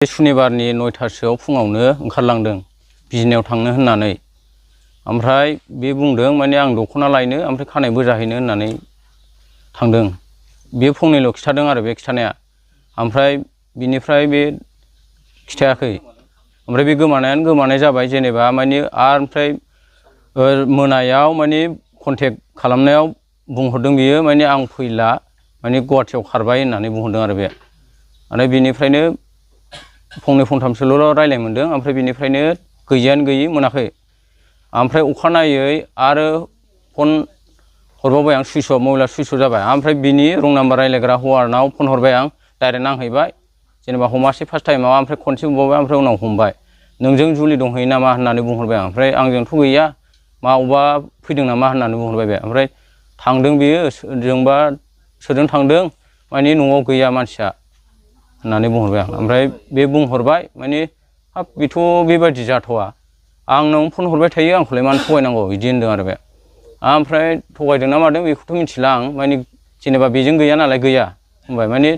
सुनिबारनि 9टासोआव फुङावनो ओंखारलांदों बिजनियाव थांनो होननानै। ओमफ्राय बे बुंदों माने आं दख'ना लायनो ओमफ्राय खानाय बोजाहैनो होननानै थांदों। बे फंनैल' खिथादों आरो बे खिथानाया। ओमफ्राय बिनिफ्राय बे खिथायाखै। ओमफ्राय बे गोमानायानो गोमानाय जाबाय जेनेबा माने आरो ओमफ्राय मोनायाव माने कन्टेक्ट खालामनायाव बुंहरदों बियो माने आं फैला माने गुवाहाटियाव खारबाय होननानै बुंहरदों आरो बे। आरो बिनिफ्रायनो फंनै फंथामसोल' रायलाय मोन्दों। ओमफ्राय बिनिफ्रायनो गैयानो गैयि मोनाखै। ओमफ्राय अखानायै आरो फन हरबावबाय आं सुइस अफ, मबाइला सुइस अफ जाबाय। ओमफ्राय बिनि रं नाम्बार रायलायग्रा हौवानाव फन हरबाय आं, डाइरेक्ट नांहैबाय। जेनेबा हमासै फार्स्ट टाइमाव, ओमफ्राय खनसे बुबावबाय, ओमफ्राय उनाव हमबाय। नोंजों जुलि दंहैयो नामा होननानै बुंहरबाय आं। ओमफ्राय आंजोंथ' गैया, मा अबा फैदों नामा होननानै बुंहरबाय बे। ओमफ्राय थांदों बियो सोरजोंबा सोरजों थांदों माने न'आव गैया मानसिया होननानै बुंहरबाय आं। ओमफ्राय बे बुंहरबाय माने हाब बेथ' बेबायदि जाथावा, आंनावनो फन हरबाय थायो, आंखौलाय मानो थगायनांगौ बिदि होनदों आरो बे। ओमफ्राय थगायदों ना मादों बेखौथ' मिथिला आं, माने जेनेबा बेजों गैया नालाय गैया होनबाय माने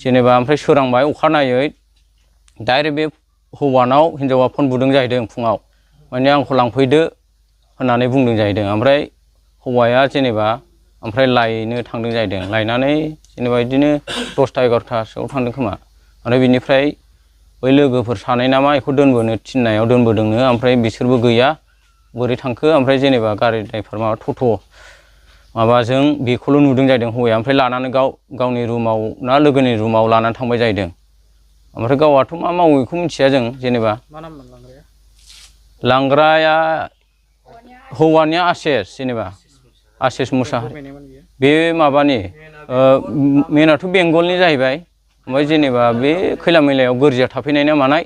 जेनेबा। ओमफ्राय सोरांबाय अखानायै डाइरेक्ट बे हौवानाव हिनजावा फन बुदों जाहैदों फुङाव, माने आंखौ लांफैदो होननानै बुंदों जाहैदों। ओमफ्राय हौवाया जेनेबा ओमफ्राय लायनो थांदों जाहैदों। लायनानै जेनेबा बिदिनो 10ता 11तासोआव थांदों खोमा। ओमफ्राय बिनिफ्राय बै लोगोफोर सानै नामा बेखौ दोनबोनो थिननायाव दोनबोदोंनो। ओमफ्राय बिसोरबो गैया, बोरै थांखो। ओमफ्राय जेनेबा गारि ड्राइभार माबा टट' माबाजों बेखौल' नुदों जाहैदों हौवाया। ओमफ्राय लानानै गावनि रुमाव ना लोगोनि रुमाव लानानै थांबाय जाहैदों। ओमफ्राय गावआथ' मा मावो बेखौ मिथिया जों जेनेबा। मा नाममोन लांग्राया? लांग्राया हौवानिया आसेस, जेनेबा आसेस मुसाहारि। बे माबानि मेनाथ' बेंगलनि जाहैबाय। ओमफ्राय जेनेबा बे खैला मैलायाव गोरजिया थाफैनाय ना मानाय,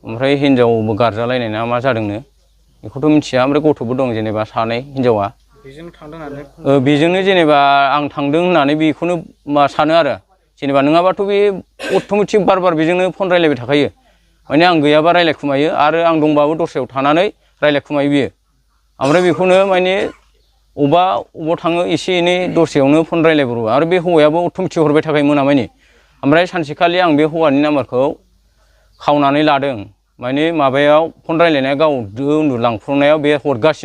ओमफ्राय हिनजावबो गारजालायनाय ना मा जादोंनो बेखौथ' मिथिया। ओमफ्राय गथ'बो दं जेनेबा सानै, हिनजावा। बेजोंनो थांदों होननानै बेजोंनो जेनेबा आं थांदों होननानै बेखौनो सानो आरो जेनेबा। नङाबाथ' बे अट'मेटिक बार बार बेजोंनो फन रायलायबाय थाखायो। माने आं गैयाबा रायलायखुमायो आरो आं दंबाबो दस्रायाव थानानै रायलायखुमायो बियो। ओमफ्राय बेखौनो माने अबाव थाङो एसे एनै दसेयावनो फन रायलायब्रबो। आरो बे हौवायाबो अट'मेटिक हरबाय थाखायो मोनामानि। ओमफ्राय सानसेखालि आं बे हौवानि नाम्बारखौ खावनानै लादों, माने माबायाव फन रायलायनाया गाव उन्दुलांफ्रांनायाव बे हरगासिनो